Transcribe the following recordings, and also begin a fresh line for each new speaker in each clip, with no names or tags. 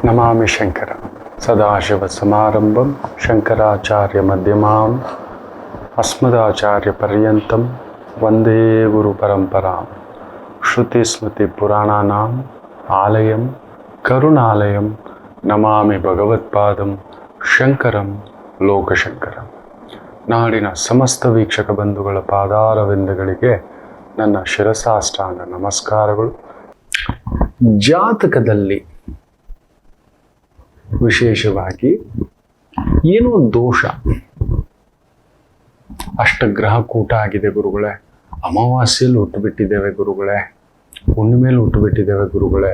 ನಮಾಮಿ ಶಂಕರ ಸದಾಶಿವಸಮಾರಂಭಂ ಶಂಕರಾಚಾರ್ಯ ಮಧ್ಯಮಾಂ ಅಸ್ಮದಾಚಾರ್ಯ ಪರ್ಯಂತಂ ವಂದೇ ಗುರು ಪರಂಪರಾಂ ಶ್ರುತಿ ಸ್ಮೃತಿ ಪುರಾಣಾನಾಂ ಆಲಯಂ ಕರುಣಾಲಯಂ ನಮಾಮಿ ಭಗವತ್ಪಾದಂ ಶಂಕರಂ ಲೋಕಶಂಕರಂ. ನಾಡಿನ ಸಮಸ್ತ ವೀಕ್ಷಕ ಬಂಧುಗಳ ಪಾದಾರವಿಂದಗಳಿಗೆ ನನ್ನ ಶಿರಸಾಷ್ಟಾಂಗ ನಮಸ್ಕಾರಗಳು. ಜಾತಕದಲ್ಲಿ ವಿಶೇಷವಾಗಿ ಏನೋ ದೋಷ, ಅಷ್ಟಗ್ರಹ ಕೂಟ ಆಗಿದೆ ಗುರುಗಳೇ, ಅಮಾವಾಸ್ಯೆಯಲ್ಲಿ ಹುಟ್ಟುಬಿಟ್ಟಿದ್ದೇವೆ ಗುರುಗಳೇ, ಹುಣ್ಣಿಮೆಯಲ್ಲಿ ಹುಟ್ಟುಬಿಟ್ಟಿದ್ದೇವೆ ಗುರುಗಳೇ,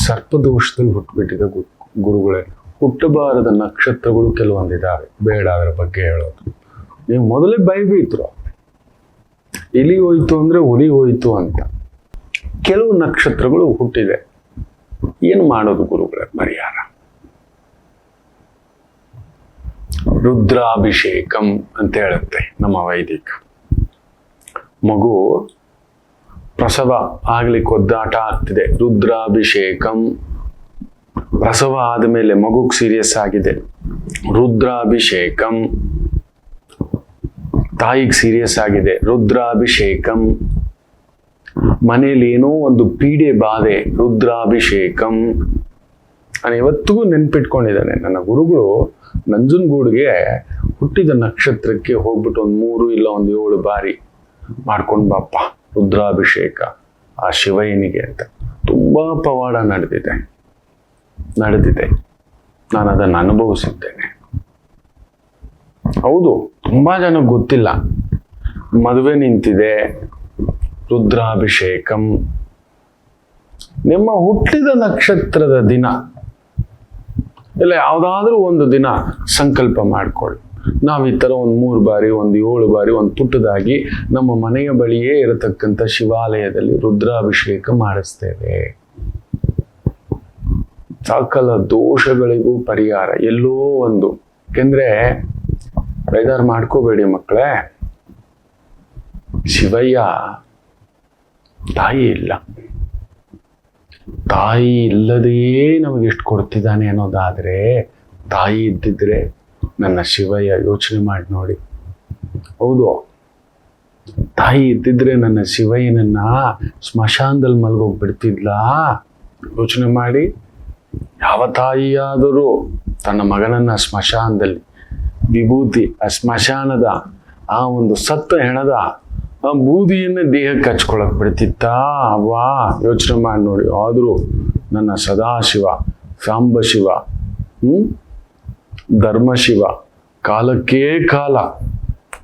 ಸರ್ಪದೋಷದಲ್ಲಿ ಹುಟ್ಟುಬಿಟ್ಟಿದೆ ಗುರುಗಳೇ, ಹುಟ್ಟಬಾರದ ನಕ್ಷತ್ರಗಳು ಕೆಲವೊಂದಿದ್ದಾವೆ, ಬೇಡ ಅದರ ಬಗ್ಗೆ ಹೇಳೋದು. ನೀವು ಮೊದಲೇ ಬೈಬಿಟ್ರು, ಇಲಿ ಹೋಯ್ತು ಅಂದ್ರೆ ಹುಲಿ ಹೋಯ್ತು ಅಂತ. ಕೆಲವು ನಕ್ಷತ್ರಗಳು ಹುಟ್ಟಿದೆ, ಏನು ಮಾಡೋದು ಗುರುಗಳೇ ಪರಿಹಾರ? ರುದ್ರಾಭಿಷೇಕಂ ಅಂತ ಹೇಳುತ್ತೆ ನಮ್ಮ ವೈದಿಕ. ಮಗು ಪ್ರಸವ ಆಗ್ಲಿಕ್ಕೆ ಒದ್ದಾಟ ಆಗ್ತಿದೆ, ರುದ್ರಾಭಿಷೇಕಂ. ಪ್ರಸವ ಆದಮೇಲೆ ಮಗುಗ್ ಸೀರಿಯಸ್ ಆಗಿದೆ, ರುದ್ರಾಭಿಷೇಕಂ. ತಾಯಿಗೆ ಸೀರಿಯಸ್ ಆಗಿದೆ, ರುದ್ರಾಭಿಷೇಕಂ. ಮನೇಲಿ ಏನೋ ಒಂದು ಪೀಡೆ ಬಾಧೆ, ರುದ್ರಾಭಿಷೇಕಂ. ನಾನು ಇವತ್ತಿಗೂ ನೆನ್ಪಿಟ್ಕೊಂಡಿದ್ದಾನೆ. ನನ್ನ ಗುರುಗಳು ನಂಜನಗೂಡಿಗೆ ಹುಟ್ಟಿದ ನಕ್ಷತ್ರಕ್ಕೆ ಹೋಗ್ಬಿಟ್ಟು ಒಂದು 3 ಇಲ್ಲ 7 ಬಾರಿ ಮಾಡ್ಕೊಂಡು ಬಾಪ್ಪ ರುದ್ರಾಭಿಷೇಕ ಆ ಶಿವಯ್ಯನಿಗೆ ಅಂತ. ತುಂಬಾ ಪವಾಡ ನಡೆದಿದೆ. ನಾನು ಅದನ್ನು ಅನುಭವಿಸಿದ್ದೇನೆ. ಹೌದು, ತುಂಬಾ ಜನಕ್ಕೆ ಗೊತ್ತಿಲ್ಲ. ಮದುವೆ ನಿಂತಿದೆ, ರುದ್ರಾಭಿಷೇಕಂ. ನಿಮ್ಮ ಹುಟ್ಟಿದ ನಕ್ಷತ್ರದ ದಿನ ಇಲ್ಲ ಯಾವುದಾದ್ರೂ ಒಂದು ದಿನ ಸಂಕಲ್ಪ ಮಾಡ್ಕೊಳ್ಳಿ. ನಾವು ಈ ಥರ ಒಂದು 3 ಬಾರಿ, 7 ಬಾರಿ, ಒಂದು ಪುಟ್ಟದಾಗಿ ನಮ್ಮ ಮನೆಯ ಬಳಿಯೇ ಇರತಕ್ಕಂಥ ಶಿವಾಲಯದಲ್ಲಿ ರುದ್ರಾಭಿಷೇಕ ಮಾಡಿಸ್ತೇವೆ. ಸಕಲ ದೋಷಗಳಿಗೂ ಪರಿಹಾರ ಎಲ್ಲೋ ಒಂದು. ಯಾಕೆಂದ್ರೆ ಬೇಜಾರು ಮಾಡ್ಕೋಬೇಡಿ ಮಕ್ಕಳೇ, ಶಿವಯ್ಯ ತಾಯಿ ಇಲ್ಲ. ತಾಯಿ ಇಲ್ಲದೆಯೇ ನಮಗೆ ಎಷ್ಟು ಕೊಡ್ತಿದ್ದಾನೆ ಅನ್ನೋದಾದ್ರೆ, ತಾಯಿ ಇದ್ದಿದ್ರೆ ನನ್ನ ಶಿವಯ್ಯ ಯೋಚನೆ ಮಾಡಿ ನೋಡಿ. ಹೌದು, ತಾಯಿ ಇದ್ದಿದ್ರೆ ನನ್ನ ಶಿವಯ್ಯನನ್ನ ಸ್ಮಶಾನದಲ್ಲಿ ಮಲ್ಗೋಗ್ಬಿಡ್ತಿದ್ಲ? ಯೋಚನೆ ಮಾಡಿ. ಯಾವ ತಾಯಿಯಾದರೂ ತನ್ನ ಮಗನನ್ನ ಸ್ಮಶಾನದಲ್ಲಿ ವಿಭೂತಿ, ಆ ಸ್ಮಶಾನದ ಆ ಒಂದು ಸತ್ತ ಹೆಣದ ಆ ಬೂದಿಯನ್ನೇ ದೇಹಕ್ಕೆ ಹಚ್ಕೊಳಕ್ ಬಿಡ್ತಿತ್ತ? ಅವಾ ಯೋಚನೆ ಮಾಡಿ ನೋಡಿ. ಆದರೂ ನನ್ನ ಸದಾಶಿವ, ಸಾಂಬಶಿವ, ಧರ್ಮಶಿವ, ಕಾಲಕ್ಕೇ ಕಾಲ,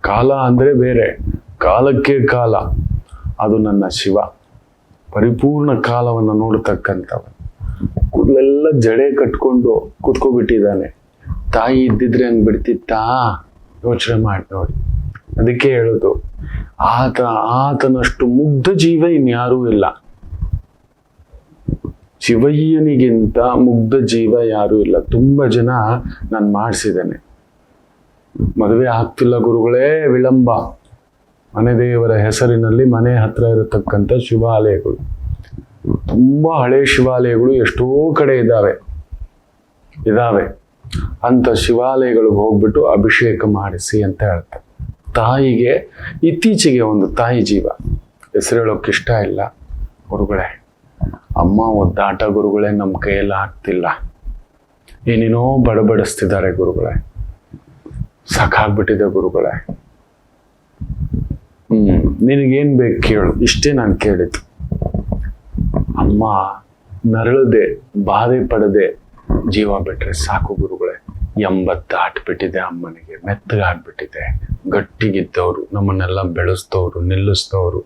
ಕಾಲ ಅಂದ್ರೆ ಬೇರೆ, ಕಾಲಕ್ಕೇ ಕಾಲ, ಅದು ನನ್ನ ಶಿವ. ಪರಿಪೂರ್ಣ ಕಾಲವನ್ನು ನೋಡ್ತಕ್ಕಂಥವ. ಕೂದಲೆಲ್ಲ ಜಡೆ ಕಟ್ಕೊಂಡು ಕೂತ್ಕೊಬಿಟ್ಟಿದ್ದಾನೆ. ತಾಯಿ ಇದ್ದಿದ್ರೆ ಹಂಗ್ ಬಿಡ್ತಿತ್ತಾ? ಯೋಚನೆ ಮಾಡಿ ನೋಡಿ. ಅದಕ್ಕೆ ಹೇಳೋದು, ಆತನಷ್ಟು ಮುಗ್ಧ ಜೀವ ಇನ್ಯಾರೂ ಇಲ್ಲ. ಶಿವಯ್ಯನಿಗಿಂತ ಮುಗ್ಧ ಜೀವ ಯಾರೂ ಇಲ್ಲ. ತುಂಬಾ ಜನ ನಾನು ಮಾಡಿಸಿದ್ದೇನೆ, ಮದುವೆ ಆಗ್ತಿಲ್ಲ ಗುರುಗಳೇ, ವಿಳಂಬ. ಮನೆ ದೇವರ ಹೆಸರಿನಲ್ಲಿ ಮನೆ ಹತ್ರ ಇರತಕ್ಕಂಥ ಶಿವಾಲಯಗಳು, ತುಂಬಾ ಹಳೆ ಶಿವಾಲಯಗಳು ಎಷ್ಟೋ ಕಡೆ ಇದ್ದಾವೆ. ಅಂತ ಶಿವಾಲಯಗಳಿಗೆ ಹೋಗ್ಬಿಟ್ಟು ಅಭಿಷೇಕ ಮಾಡಿಸಿ ಅಂತ ಹೇಳ್ತಾರೆ. ತಾಯಿಗೆ ಇತ್ತೀಚೆಗೆ ಒಂದು ತಾಯಿ ಜೀವ, ಹೆಸರು ಹೇಳೋಕೆ ಇಷ್ಟ ಇಲ್ಲ ಗುರುಗಳೇ. ಅಮ್ಮ ಒದ್ದಾಟ ಗುರುಗಳೇ, ನಮ್ಮ ಕೈಯೆಲ್ಲ ಆಗ್ತಿಲ್ಲ. ಏನೇನೋ ಬಡಬಡಿಸ್ತಿದ್ದಾರೆ ಗುರುಗಳೇ, ಸಾಕಾಗ್ಬಿಟ್ಟಿದೆ ಗುರುಗಳೇ. ನಿನಗೇನ್ ಬೇಕು ಕೇಳು, ಇಷ್ಟೇ ನಾನು ಕೇಳಿದ್ದು. ಅಮ್ಮ ನರಳದೆ ಬಾಧೆ ಪಡದೆ ಜೀವ ಬಿಟ್ರೆ ಸಾಕು ಗುರುಗಳೇ. 80 ದಾಟ್ಬಿಟ್ಟಿದೆ ಅಮ್ಮನಿಗೆ, ಮೆತ್ತಗಾಗ್ಬಿಟ್ಟಿದೆ. ಗಟ್ಟಿಗಿದ್ದವರು, ನಮ್ಮನ್ನೆಲ್ಲ ಬೆಳೆಸ್ತವ್ರು, ನಿಲ್ಲಿಸ್ತವ್ರು,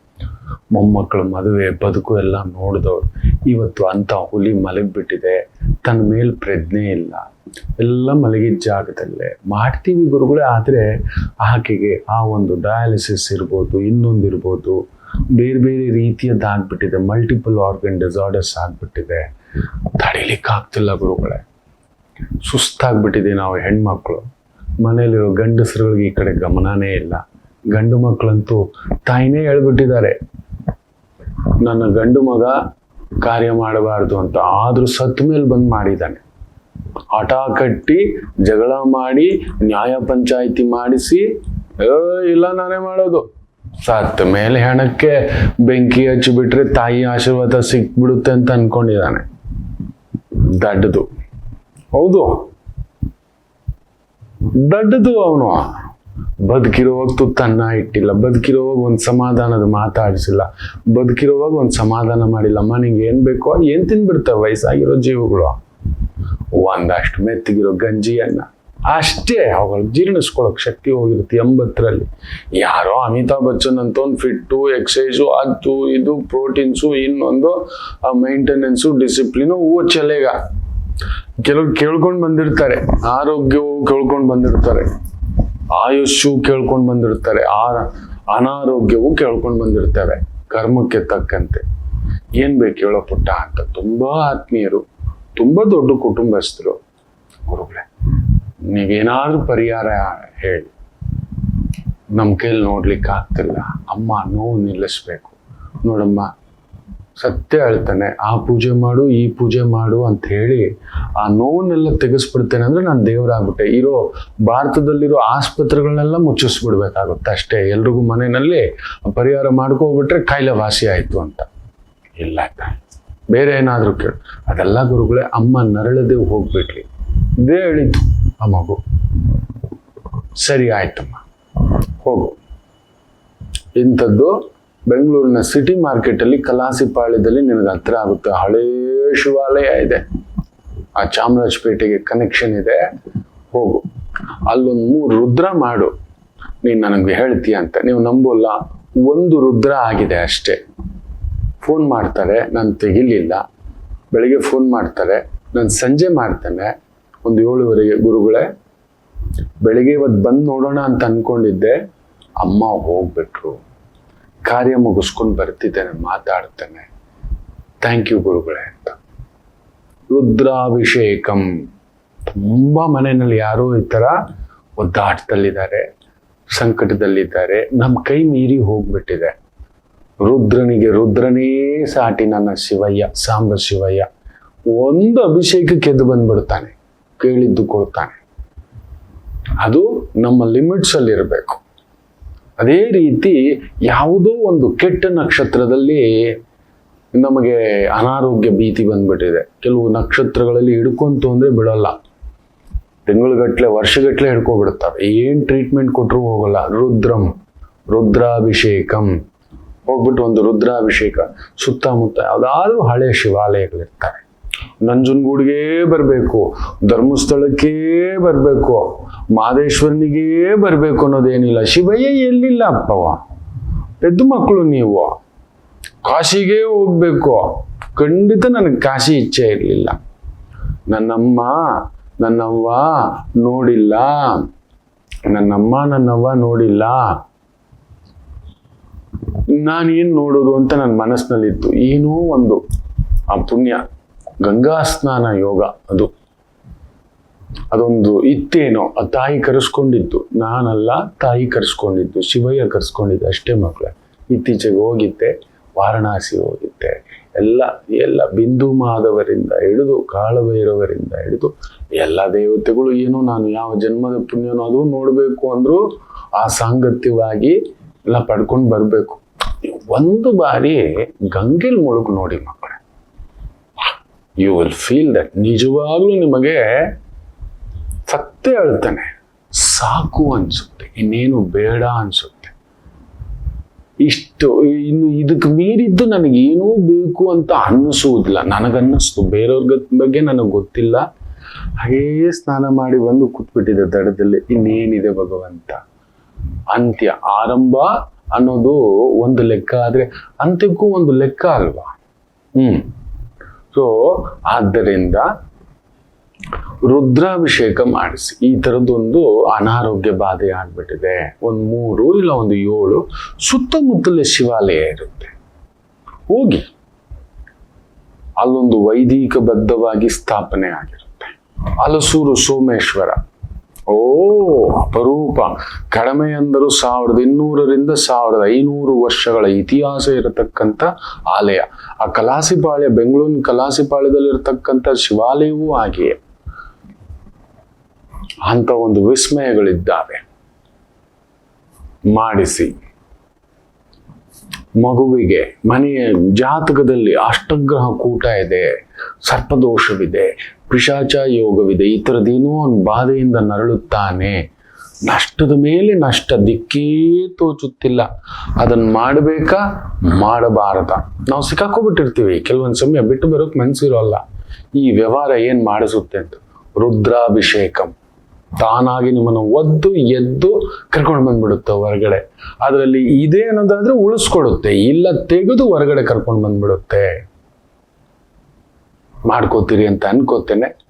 ಮೊಮ್ಮಕ್ಕಳು ಮದುವೆ ಬದುಕು ಎಲ್ಲ ನೋಡಿದವರು, ಇವತ್ತು ಅಂತ ಹುಲಿ ಮಲಗಿಬಿಟ್ಟಿದೆ. ತನ್ನ ಮೇಲ್ ಪ್ರಜ್ಞೆ ಇಲ್ಲ. ಎಲ್ಲ ಮಲಗಿದ ಜಾಗದಲ್ಲೇ ಮಾಡ್ತೀವಿ ಗುರುಗಳೇ. ಆದ್ರೆ ಆಕೆಗೆ ಆ ಒಂದು ಡಯಾಲಿಸಿಸ್ ಇರ್ಬೋದು, ಇನ್ನೊಂದಿರ್ಬೋದು, ಬೇರೆ ಬೇರೆ ರೀತಿಯದ್ದಾಗ್ಬಿಟ್ಟಿದೆ. ಮಲ್ಟಿಪಲ್ ಆರ್ಗನ್ ಡಿಸಾರ್ಡರ್ಸ್ ಆಗ್ಬಿಟ್ಟಿದೆ. ತಡಿಲಿಕ್ಕಾಗ್ತಿಲ್ಲ ಗುರುಗಳೇ. ಸುಸ್ತಾಗ್ಬಿಟ್ಟಿದೆ. ನಾವು ಹೆಣ್ಮಕ್ಳು, ಮನೇಲಿರೋ ಗಂಡಸರುಗಳಿಗೆ ಈ ಕಡೆ ಗಮನನೇ ಇಲ್ಲ. ಗಂಡು ಮಕ್ಕಳಂತೂ ತಾಯಿನೇ ಹೇಳ್ಬಿಟ್ಟಿದ್ದಾರೆ, ನನ್ನ ಗಂಡು ಮಗ ಕಾರ್ಯ ಮಾಡಬಾರ್ದು ಅಂತ. ಆದ್ರೂ ಸತ್ತ ಮೇಲೆ ಬಂದು ಮಾಡಿದ್ದಾನೆ. ಹಠ ಕಟ್ಟಿ ಜಗಳ ಮಾಡಿ ನ್ಯಾಯ ಪಂಚಾಯಿತಿ ಮಾಡಿಸಿ ಇಲ್ಲ ನಾನೇ ಮಾಡೋದು, ಸತ್ತ ಮೇಲೆ ಹೆಣಕ್ಕೆ ಬೆಂಕಿ ಹಚ್ಚಿಬಿಟ್ರೆ ತಾಯಿ ಆಶೀರ್ವಾದ ಸಿಕ್ಬಿಡುತ್ತೆ ಅಂತ ಅನ್ಕೊಂಡಿದ್ದಾನೆ. ದಡ್ಡದು. ಹೌದು, ದಡ್ಡದು. ಅವನು ಬದುಕಿರೋವಾಗ ತುತ್ತನ್ನ ಇಟ್ಟಿಲ್ಲ, ಬದುಕಿರೋವಾಗ ಒಂದು ಸಮಾಧಾನದ ಮಾತಾಡಿಸಿಲ್ಲ, ಬದುಕಿರೋವಾಗ ಒಂದು ಸಮಾಧಾನ ಮಾಡಿಲ್ಲ. ಅಮ್ಮ ನಿಂಗೆ ಏನ್ ಬೇಕೋ ಏನ್ ತಿನ್ಬಿಡ್ತಾವೆ ವಯಸ್ಸಾಗಿರೋ ಜೀವಗಳು. ಒಂದಷ್ಟು ಮೆತ್ತಗಿರೋ ಗಂಜಿಯನ್ನ ಅಷ್ಟೇ, ಅವುಗಳು ಜೀರ್ಣಿಸ್ಕೊಳಕ್ ಶಕ್ತಿ ಹೋಗಿರುತ್ತೆ 80ರಲ್ಲಿ. ಯಾರೋ ಅಮಿತಾಬ್ ಬಚ್ಚನ್ ಅಂತ ಒಂದು ಫಿಟ್ಟು, ಎಕ್ಸಸೈಸು, ಅದು ಇದು, ಪ್ರೋಟೀನ್ಸು, ಇನ್ನೊಂದು ಮೈಂಟೆನೆನ್ಸು, ಡಿಸಿಪ್ಲಿನು, ಚಲೆಗ ಕೆಲವ್ರು ಕೇಳ್ಕೊಂಡು ಬಂದಿರ್ತಾರೆ, ಆರೋಗ್ಯವು ಕೇಳ್ಕೊಂಡು ಬಂದಿರ್ತಾರೆ, ಆಯುಷ್ಯು ಕೇಳ್ಕೊಂಡು ಬಂದಿರ್ತಾರೆ, ಅನಾರೋಗ್ಯವು ಕೇಳ್ಕೊಂಡು ಬಂದಿರ್ತವೆ. ಕರ್ಮಕ್ಕೆ ತಕ್ಕಂತೆ ಏನ್ ಬೇಕು ಹೇಳೋ ಪುಟ್ಟ ಅಂತ ತುಂಬಾ ಆತ್ಮೀಯರು, ತುಂಬಾ ದೊಡ್ಡ ಕುಟುಂಬಸ್ಥರು. ಗುರುಗಳೇ, ನೀವೇನಾದ್ರೂ ಪರಿಹಾರ ಹೇಳಿ, ನಮ್ಮ ಕೈಲಿ ನೋಡ್ಲಿಕ್ಕೆ ಆಗ್ತಿಲ್ಲ, ಅಮ್ಮ ನೋವು ನಿಲ್ಲಿಸ್ಬೇಕು. ನೋಡಮ್ಮ, ಸತ್ಯ ಹೇಳ್ತಾನೆ, ಆ ಪೂಜೆ ಮಾಡು ಈ ಪೂಜೆ ಮಾಡು ಅಂತ ಹೇಳಿ ಆ ನೋವನ್ನೆಲ್ಲ ತೆಗೆಸ್ಬಿಡ್ತೇನೆ ಅಂದ್ರೆ ನಾನು ದೇವರಾಗ್ಬಿಟ್ಟೆ. ಇರೋ ಭಾರತದಲ್ಲಿರೋ ಆಸ್ಪತ್ರೆಗಳನ್ನೆಲ್ಲ ಮುಚ್ಚಿಸ್ಬಿಡ್ಬೇಕಾಗುತ್ತೆ ಅಷ್ಟೇ. ಎಲ್ರಿಗೂ ಮನೆಯಲ್ಲಿ ಪರಿಹಾರ ಮಾಡ್ಕೋಬಿಟ್ರೆ ಕಾಯಿಲೆ ವಾಸಿ ಆಯ್ತು ಅಂತ. ಇಲ್ಲ, ಬೇರೆ ಏನಾದ್ರೂ ಕೇಳು. ಅದೆಲ್ಲ ಗುರುಗಳೇ ಅಮ್ಮ ನರಳದೆ ಹೋಗ್ಬಿಟ್ಲಿ, ಇದೇ ಹೇಳಿತು ಆ ಮಗು. ಸರಿ ಆಯ್ತಮ್ಮ, ಹೋಗು. ಇಂಥದ್ದು ಬೆಂಗಳೂರಿನ ಸಿಟಿ ಮಾರ್ಕೆಟ್ ಅಲ್ಲಿ ಕಲಾಸಿಪಾಳ್ಯದಲ್ಲಿ ನಿನಗೆ ಹತ್ರ ಆಗುತ್ತೆ. ಹಳೇ ಶಿವಾಲಯ ಇದೆ, ಆ ಚಾಮರಾಜಪೇಟೆಗೆ ಕನೆಕ್ಷನ್ ಇದೆ. ಹೋಗು, ಅಲ್ಲೊಂದು 3 ರುದ್ರ ಮಾಡು. ನೀನ್ ನನಗೆ ಹೇಳ್ತೀಯ ಅಂತ ನೀವು ನಂಬೋಲ್ಲ. 1 ರುದ್ರ ಆಗಿದೆ ಅಷ್ಟೇ. ಫೋನ್ ಮಾಡ್ತಾರೆ, ನಾನು ತೆಗಿಲಿಲ್ಲ. ಬೆಳಿಗ್ಗೆ ಫೋನ್ ಮಾಡ್ತಾರೆ, ನಾನು ಸಂಜೆ ಮಾಡ್ತೇನೆ ಒಂದು 7:30. ಗುರುಗಳೇ, ಬೆಳಿಗ್ಗೆ ಇವತ್ತು ಬಂದು ನೋಡೋಣ ಅಂತ ಅನ್ಕೊಂಡಿದ್ದೆ, ಅಮ್ಮ ಹೋಗ್ಬಿಟ್ರು. ಕಾರ್ಯ ಮುಗಿಸ್ಕೊಂಡು ಬರ್ತಿದ್ದೇನೆ, ಮಾತಾಡ್ತೇನೆ, ಥ್ಯಾಂಕ್ ಯು ಗುರುಗಳೇ ಅಂತ. ರುದ್ರಾಭಿಷೇಕಂ. ತುಂಬಾ ಮನೆಯಲ್ಲಿ ಯಾರೋ ಈ ತರ ಒದ್ದಾಟದಲ್ಲಿದ್ದಾರೆ, ಸಂಕಟದಲ್ಲಿದ್ದಾರೆ, ನಮ್ಮ ಕೈ ಮೀರಿ ಹೋಗ್ಬಿಟ್ಟಿದೆ. ರುದ್ರನಿಗೆ ರುದ್ರನೇ ಸಾಟಿ ನನ್ನ ಶಿವಯ್ಯ, ಸಾಂಬ ಶಿವಯ್ಯ. ಒಂದು ಅಭಿಷೇಕಕ್ಕೆ ಎದ್ದು ಬಂದ್ಬಿಡ್ತಾನೆ, ಕೇಳಿದ್ದು ಕೊಡ್ತಾನೆ. ಅದು ನಮ್ಮ ಲಿಮಿಟ್ಸ್ ಅಲ್ಲಿ ಇರಬೇಕು. ಅದೇ ರೀತಿ ಯಾವುದೋ ಒಂದು ಕೆಟ್ಟ ನಕ್ಷತ್ರದಲ್ಲಿ ನಮಗೆ ಅನಾರೋಗ್ಯ ಭೀತಿ ಬಂದ್ಬಿಟ್ಟಿದೆ. ಕೆಲವು ನಕ್ಷತ್ರಗಳಲ್ಲಿ ಹಿಡ್ಕೊಂತು ಅಂದ್ರೆ ಬಿಡಲ್ಲ, ತಿಂಗಳುಗಟ್ಲೆ ವರ್ಷಗಟ್ಲೆ ಹಿಡ್ಕೊಬಿಡ್ತವೆ. ಏನ್ ಟ್ರೀಟ್ಮೆಂಟ್ ಕೊಟ್ಟರು ಹೋಗಲ್ಲ. ರುದ್ರಾಭಿಷೇಕಂ ಹೋಗ್ಬಿಟ್ಟು ಒಂದು ರುದ್ರಾಭಿಷೇಕ. ಸುತ್ತಮುತ್ತ ಯಾವ್ದಾದ್ರು ಹಳೆ ಶಿವಾಲಯಗಳಿರ್ತವೆ. ನಂಜನಗೂಡಿಗೆ ಬರಬೇಕು, ಧರ್ಮಸ್ಥಳಕ್ಕೇ ಬರಬೇಕು, ಮಾದೇಶ್ವರನಿಗೇ ಬರಬೇಕು ಅನ್ನೋದೇನಿಲ್ಲ. ಶಿವಯ್ಯ ಎಲ್ಲಿಲ್ಲ ಅಪ್ಪವ, ಪೆದ್ದು ಮಕ್ಕಳು ನೀವು. ಕಾಶಿಗೆ ಹೋಗ್ಬೇಕು. ಖಂಡಿತ ನನಗೆ ಕಾಶಿ ಇಚ್ಛೆ ಇರಲಿಲ್ಲ. ನನ್ನವ್ವ ನೋಡಿಲ್ಲ, ನನ್ನವ್ವ ನೋಡಿಲ್ಲ, ನಾನೇನ್ ನೋಡೋದು ಅಂತ ನನ್ನ ಮನಸ್ಸಿನಲ್ಲಿತ್ತು. ಏನೋ ಒಂದು ಆ ಪುಣ್ಯ, ಗಂಗಾ ಸ್ನಾನ ಯೋಗ, ಅದೊಂದು ಇತ್ತೇನೋ. ಆ ತಾಯಿ ಕರೆಸ್ಕೊಂಡಿದ್ದು, ನಾನಲ್ಲ, ತಾಯಿ ಕರೆಸ್ಕೊಂಡಿದ್ದು, ಶಿವಯ್ಯ ಕರೆಸ್ಕೊಂಡಿದ್ದು ಅಷ್ಟೇ ಮಕ್ಕಳೇ. ಇತ್ತೀಚೆಗೆ ಹೋಗಿದ್ದೆ, ವಾರಣಾಸಿ ಹೋಗಿದ್ದೆ. ಎಲ್ಲ ಬಿಂದು ಮಾಧವರಿಂದ ಹಿಡಿದು ಕಾಳಭೈರವರಿಂದ ಹಿಡಿದು ಎಲ್ಲ ದೇವತೆಗಳು. ಏನೋ ನಾನು ಯಾವ ಜನ್ಮದ ಪುಣ್ಯನೋ ಅದು ನೋಡ್ಬೇಕು ಅಂದ್ರು ಆ ಸಾಂಗತ್ಯವಾಗಿ ಎಲ್ಲ ಪಡ್ಕೊಂಡು ಬರ್ಬೇಕು. ಒಂದು ಬಾರಿ ಗಂಗೆಲ್ ಮುಳುಗು ನೋಡಿ ಮಕ್ಕಳೇ, ಯು ವಿಲ್ ಫೀಲ್ ದಟ್. ನಿಜವಾಗ್ಲೂ ನಿಮಗೆ ಸತ್ಯ ಹೇಳ್ತಾನೆ, ಸಾಕು ಅನ್ಸುತ್ತೆ, ಇನ್ನೇನು ಬೇಡ ಅನ್ಸುತ್ತೆ. ಇನ್ನು ಇದಕ್ಕೆ ಮೀರಿದ್ದು ನನಗೇನೂ ಬೇಕು ಅಂತ ಅನ್ನಿಸುವುದಿಲ್ಲ. ನನಗನ್ನಿಸ್ತು, ಬೇರೆಯವ್ರ ಬಗ್ಗೆ ನನಗೆ ಗೊತ್ತಿಲ್ಲ. ಹಾಗೇ ಸ್ನಾನ ಮಾಡಿ ಬಂದು ಕೂತ್ಬಿಟ್ಟಿದೆ ದಡದಲ್ಲಿ. ಇನ್ನೇನಿದೆ ಭಗವಂತ. ಅಂತ್ಯ, ಆರಂಭ ಅನ್ನೋದು ಒಂದು ಲೆಕ್ಕ ಆದ್ರೆ ಅಂತ್ಯಕ್ಕೂ ಒಂದು ಲೆಕ್ಕ ಅಲ್ವಾ? ಸೊ ಆದ್ದರಿಂದ ರುದ್ರಾಭಿಷೇಕ ಮಾಡಿಸಿ. ಈ ತರದೊಂದು ಅನಾರೋಗ್ಯ ಬಾಧೆ ಆಗ್ಬಿಟ್ಟಿದೆ. 3 ಇಲ್ಲ 7 ಸುತ್ತಮುತ್ತಲೇ ಶಿವಾಲಯ ಇರುತ್ತೆ. ಹೋಗಿ ಅಲ್ಲೊಂದು ವೈದಿಕ ಬದ್ಧವಾಗಿ ಸ್ಥಾಪನೆ ಆಗಿರುತ್ತೆ. ಹಲಸೂರು ಸೋಮೇಶ್ವರ, ಅಪರೂಪ. ಕಡಿಮೆ ಅಂದರೂ 1200ರಿಂದ 1500 ವರ್ಷಗಳ ಇತಿಹಾಸ ಇರತಕ್ಕಂಥ ಆಲಯ. ಆ ಕಲಾಸಿಪಾಳ್ಯ, ಬೆಂಗಳೂರಿನ ಕಲಾಸಿಪಾಳ್ಯದಲ್ಲಿರ್ತಕ್ಕಂಥ ಶಿವಾಲಯವೂ ಹಾಗೆಯೇ ಅಂತ ಒಂದು ವಿಸ್ಮಯಗಳಿದ್ದಾವೆ. ಮಾಡಿಸಿ ಮಗುವಿಗೆ ಮನೆಯ ಜಾತಕದಲ್ಲಿ ಅಷ್ಟಗ್ರಹ ಕೂಟ ಇದೆ, ಸರ್ಪದೋಷವಿದೆ, ಪಿಶಾಚ ಯೋಗವಿದೆ, ಈ ಥರದ್ದೇನೋ ಒಂದು ಬಾಧೆಯಿಂದ ನರಳುತ್ತಾನೆ. ನಷ್ಟದ ಮೇಲೆ ನಷ್ಟ, ದಿಕ್ಕೇ ತೋಚುತ್ತಿಲ್ಲ. ಅದನ್ನು ಮಾಡಬೇಕಾ ಮಾಡಬಾರದ? ನಾವು ಸಿಕ್ಕಾಕೋಬಿಟ್ಟಿರ್ತೀವಿ. ಕೆಲವೊಂದು ಸಮಯ ಬಿಟ್ಟು ಬರೋಕೆ ಮನಸ್ಸಿರೋಲ್ಲ. ಈ ವ್ಯವಹಾರ ಏನು ಮಾಡಿಸುತ್ತೆ ಅಂತ. ರುದ್ರಾಭಿಷೇಕಂ ತಾನಾಗಿ ನಿಮ್ಮನ್ನು ಒದ್ದು ಎದ್ದು ಕರ್ಕೊಂಡು ಬಂದ್ಬಿಡುತ್ತೆ ಹೊರಗಡೆ. ಅದರಲ್ಲಿ ಇದೆ ಅನ್ನೋದಾದ್ರೆ ಉಳಿಸ್ಕೊಡುತ್ತೆ, ಇಲ್ಲ ತೆಗೆದು ಹೊರಗಡೆ ಕರ್ಕೊಂಡು ಬಂದ್ಬಿಡುತ್ತೆ. ಮಾಡ್ಕೋತೀರಿ ಅಂತ ಅನ್ಕೋತೇನೆ.